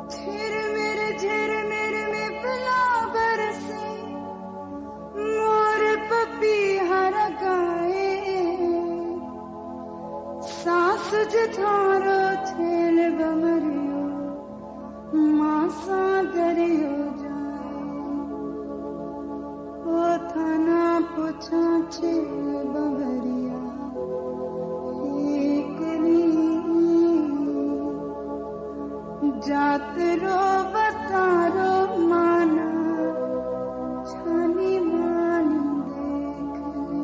झिरमिर में पिला बरसे, मोर पपीहर गाए। सास जठारो छेल बमरियो, मासा दरियो जाए। ओ थाना पूछा छेल बमरिया, जात रो बतारो माना, छानी मानी देख ले।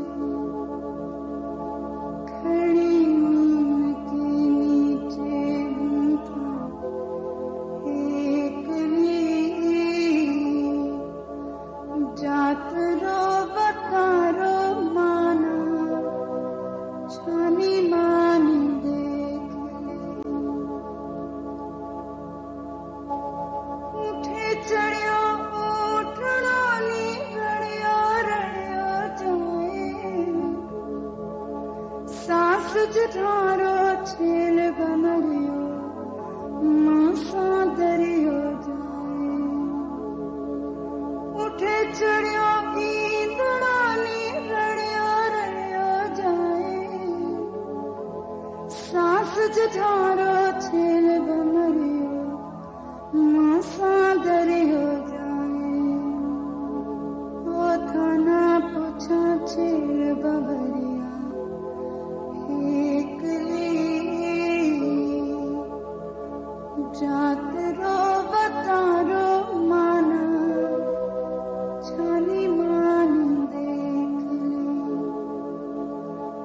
खड़ी नीम के नीचे था एक जात रो बतारो माना, छानी मानी देख ले। चढ़ियो उठड़ो नी रड़ियो रड़ियो जाए। सास जठारो छेल बमरियो, मासा दरियो जाए। उठे चढ़ियो ईंदड़ो नी रड़ियो रड़ियो जाए। सास जठारो छेल बमरियो, मासा दरियो जाए। ओ थाना पूछा छेल बबरिया, एक जात रो बतारो माना, छानी मानी देख ले।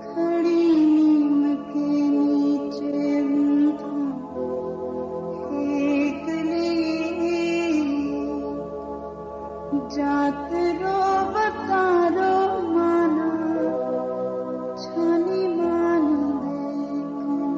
खड़ी नीम के नीचे था एक जात रो बतारो माना, छानी मानी देख ले।